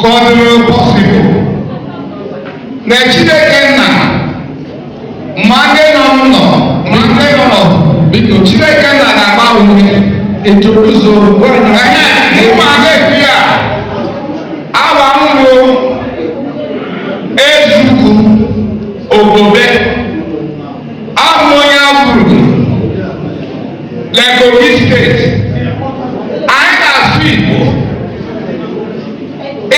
Kọdụrụ possible. Na Chineke nna mmadụ nọ n'ụlọ mmadụ nọ biko Chineke nna na-agba ume etoruzo anya n'ịma ga-ebi ya awa mbụ Ezukwu Ogobe abụ onye abụrụ na Kogi steeti anyị na-asụ Igbo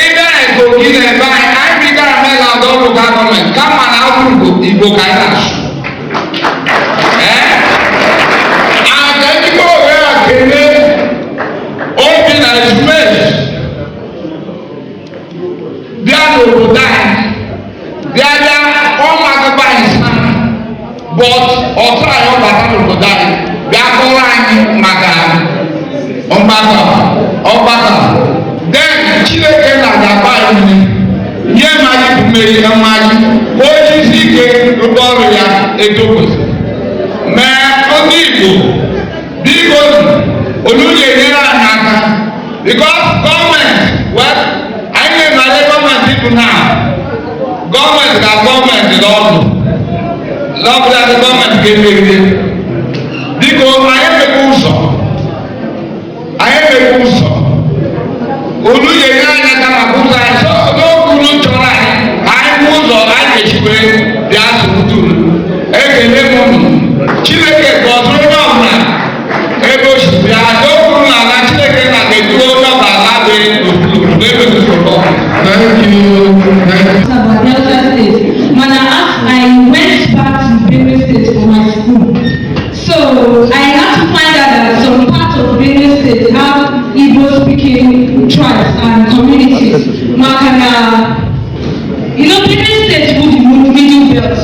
ebe na Kogi na-ebe anyị bidara mela ọrụ gọọmenti kama na abụrụ Igbo ka anyị na-asụ aga ezigbo ohere kele obi na ezumezu bịa n'obodo anyị bịa ọmagaba anyị saa but ọtụ anyị ọbata n'obodo anyị bịa kọrọ anyị maka ọgbakọ den Chineke na-agba anyị nye mmadụ bụ mmeri na mmadụ onye isi ike rụba ọrụ ya edokwesị mee ndị Igbo biko olu ga-enyere anyị aka because gọọmenti anyị na-emere gọọmenti bụ na gọọmenti ka gọọmenti n'ọdụ n'ọbụla ndị gọọmenti ga-emegide biko anyị emekwa ụzọ olu ga-enyere anyị aka maka ụzọ anyị n'okpuru chọrọ anyị bụ ụzọ anyị ga-echikwe bịa sụrụtụrụ ekele m ụnụ Chineke gọzie onye ọbụla ebe o si bịa n'okpuru n'ala Chineke na-edu onye ọbụla na-adị n'okpuru n'ebe usoro Mana I went back to Benue State for my school. So I had to find out that some parts of Benue State have Igbo-speaking tribes and communities. Makana, Benue State would be middle belt.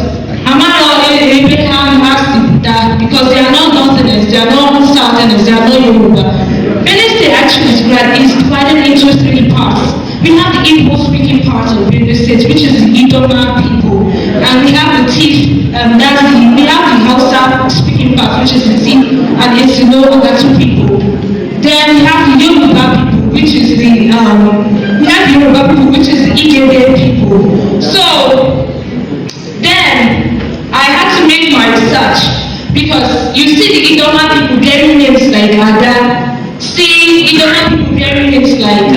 Amano Abraham has that because they are not Northerners, they are not Southerners, they are not Yoruba. Benue State actually is divided into 3 parts. We have the Igbo-speaking part of Benue State, which is the Idoma people, and we have the Tiv, we have the Hausa-speaking part, which is the Tiv and Esino, Ogatu people. Then we have the Yoruba people, which is the Igbo people. So then I had to make my research because you see the Idoma people bearing names like Ada, see Idoma people bearing names like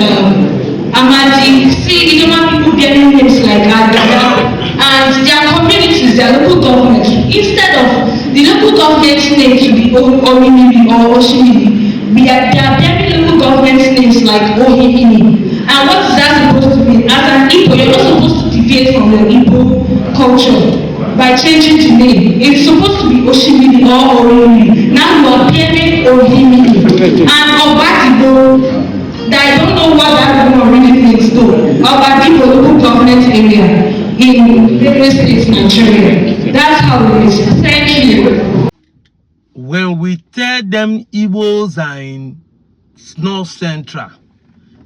Amadi, see Idoma people bearing names like Adada, and their communities, their local government, instead of the local government's name to be Ominibi or Oshimibi, they are bearing local government names like Ohimini. And what is that supposed to mean? As an Igbo, you're not supposed to deviate from the Igbo culture by changing the name. It's supposed to be Oshimibi or Ohimini. Now you are bearing Ohimini. And Obatibo, I don't know what that really means though. Obatibo local government area in Benue State, Nigeria. That's how it is. Thank you. When we tell them Igbos are in North Central,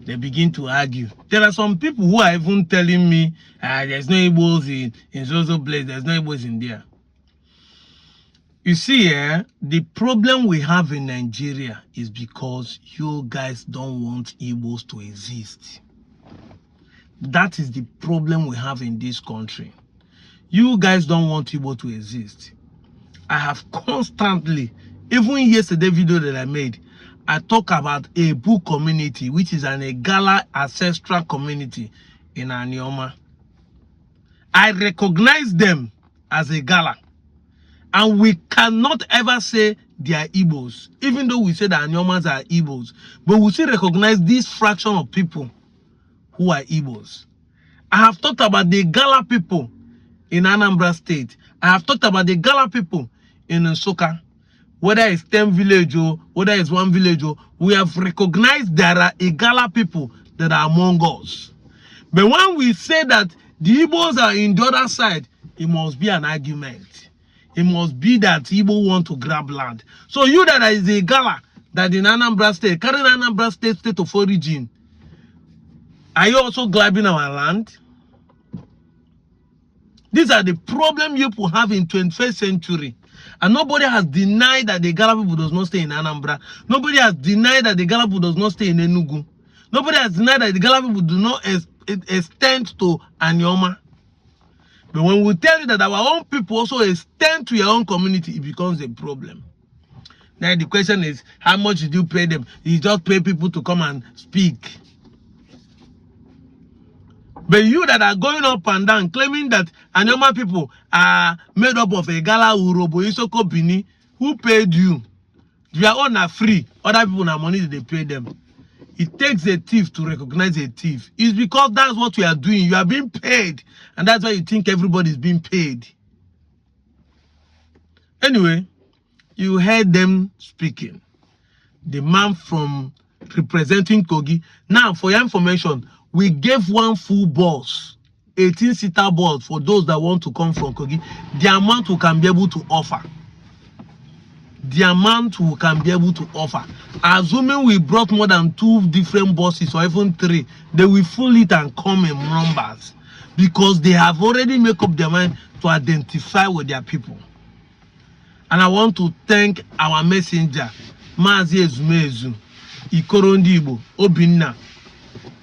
they begin to argue. There are some people who are even telling me there's no Igbos in so place, there's no Igbos in there. You see, the problem we have in Nigeria is because you guys don't want Igbos to exist. That is the problem we have in this country. You guys don't want Igbo to exist. I have constantly, even yesterday video that I made, I talk about a Igbo community, which is an Igala ancestral community in Anioma. I recognize them as Igala. And we cannot ever say they are Igbos, even though we say that Aniomas are Igbos. But we still recognize this fraction of people who are Igbos. I have talked about the Gala people in Anambra State. I have talked about the Gala people in Nsukka. Whether it's 10 village or whether it's 1 village, we have recognized there are Igala people that are among us. But when we say that the Igbos are in the other side, it must be an argument. It must be that Igbo want to grab land. So you that is a Igala that in Anambra State, carrying Anambra State of origin, are you also grabbing our land? These are the problem you people have in 21st century. And nobody has denied that the Igala people does not stay in Anambra. Nobody has denied that the Igala people does not stay in Enugu. Nobody has denied that the Igala people do not extend to Anyoma. But when we tell you that our own people also extend to your own community, it becomes a problem. Now the question is, how much did you pay them? You just pay people to come and speak. But you that are going up and down claiming that Anyoma people are made up of Egala, Urobo, Isoko, Bini, who paid you? Their own are free. Other people have money that they pay them. It takes a thief to recognize a thief. It's because that's what we are doing. You are being paid. And that's why you think everybody is being paid. Anyway, you heard them speaking. The man from representing Kogi. Now, for your information, we gave one full bus, 18-seater bus for those that want to come from Kogi. The amount we can be able to offer. The amount we can be able to offer. Assuming we brought more than 2 different buses or even 3, they will fill it and come in numbers. Because they have already made up their mind to identify with their people. And I want to thank our messenger, Mazi Ezumezu, Ikorondi Igbo, Obinna.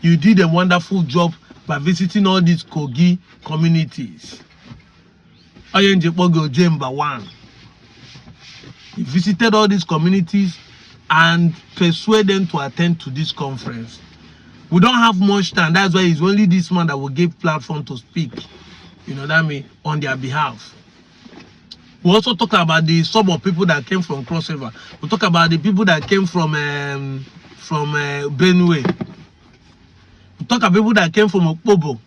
You did a wonderful job by visiting all these Kogi communities. Oyenjepogo Jemba 1. You visited all these communities and persuaded them to attend to this conference. We don't have much time. That's why it's only this man that will give platform to speak. You know what I mean? On their behalf. We also talk about the sum of people that came from Cross River. We talk about the people that came from Benue. We talk about people that came from Okpobo.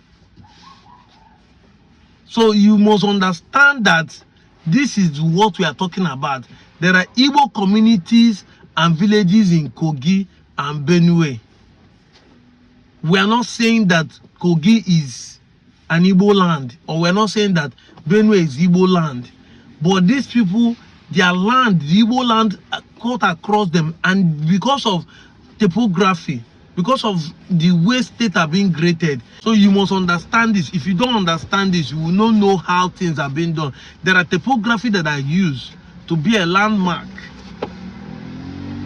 So you must understand that this is what we are talking about. There are Igbo communities and villages in Kogi and Benue. We are not saying that Kogi is an Igbo land, or we are not saying that Benue is Igbo land. But these people, their land, the Igbo land, cut across them, and because of topography, because of the way states are being graded. So you must understand this. If you don't understand this, you will not know how things are being done. There are topography that are used to be a landmark,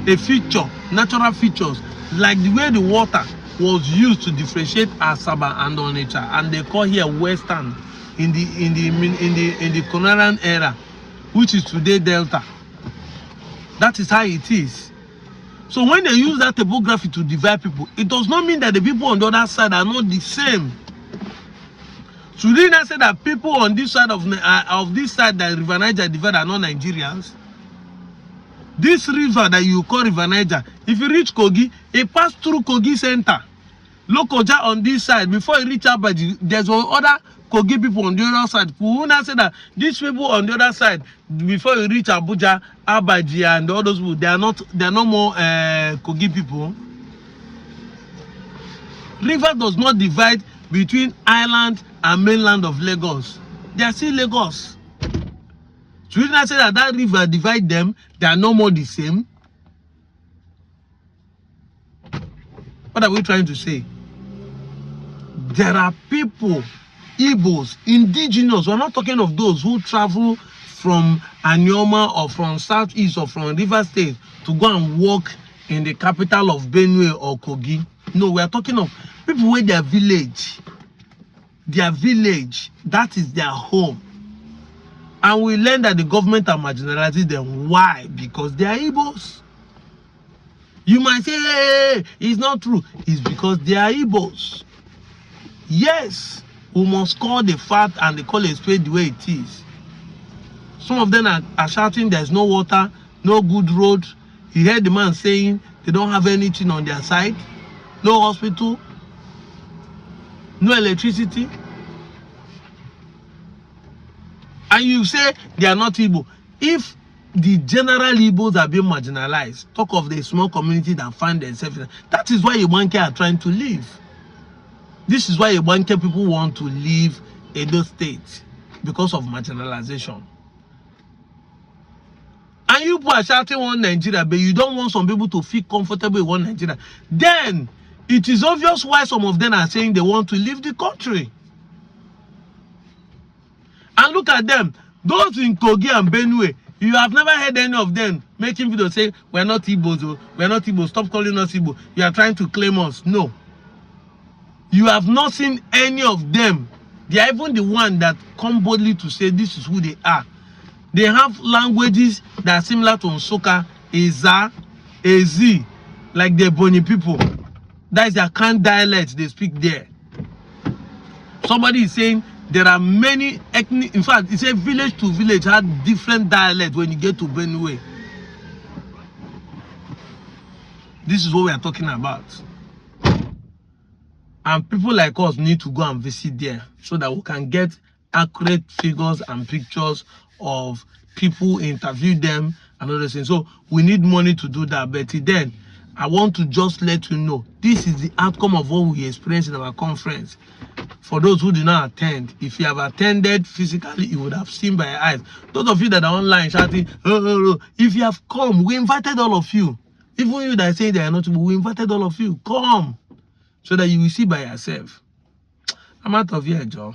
a feature, natural features, like the way the water was used to differentiate Asaba and Onitsha, and they call here Western in the colonial era, which is today Delta. That is how it is. So when they use that topography to divide people, it does not mean that the people on the other side are not the same. Should we not say that people on this side of this side that River Niger divide are not Nigerians? This river that you call River Niger, if you reach Kogi, it passed through Kogi Center. Lokoja on this side, before you reach Abaji, there's other Kogi people on the other side. We will not say that these people on the other side, before you reach Abuja, Abaji, and all those people, they are no more Kogi people. River does not divide between island and mainland of Lagos. They are still Lagos. Should we not say that that river divide them? They are no more the same. What are we trying to say? There are people, Igbos, Indigenous. We're not talking of those who travel from Anyoma or from Southeast or from River State to go and work in the capital of Benue or Kogi. No, we are talking of people with their village. Their village, that is their home. And we learn that the government are marginalizing them. Why? Because they are Igbos. You might say, hey, it's not true. It's because they are Igbos. Yes, we must call the fact and they call a spade the way it is. Some of them are shouting there's no water, no good road. You heard the man saying they don't have anything on their side. No hospital, no electricity. And you say they are not Igbo. If the general Igbos are being marginalized, talk of the small community that find themselves. That is why Ibanke are trying to leave. This is why Ibanke people want to leave Edo State, because of marginalization. And you people are shouting one Nigeria, but you don't want some people to feel comfortable in one Nigeria. Then it is obvious why some of them are saying they want to leave the country. And look at them, those in Kogi and Benue, you have never heard any of them making videos say, we're not Igbos, we're not Igbos, stop calling us Igbo, you are trying to claim us. No. You have not seen any of them. They are even the one that come boldly to say this is who they are. They have languages that are similar to Nsoka, Eza, Ezi, like the Boni people. That is their kind dialect they speak there. Somebody is saying there are many ethnic, in fact, it's a village to village had different dialects when you get to Benue. This is what we are talking about. And people like us need to go and visit there so that we can get accurate figures and pictures of people, interview them and other things. So we need money to do that. But then I want to just let you know this is the outcome of what we experienced in our conference. For those who did not attend, if you have attended physically, you would have seen by your eyes. Those of you that are online shouting, oh. If you have come, we invited all of you. Even you that say they are not, we invited all of you. Come so that you will see by yourself. I'm out of here, Joe.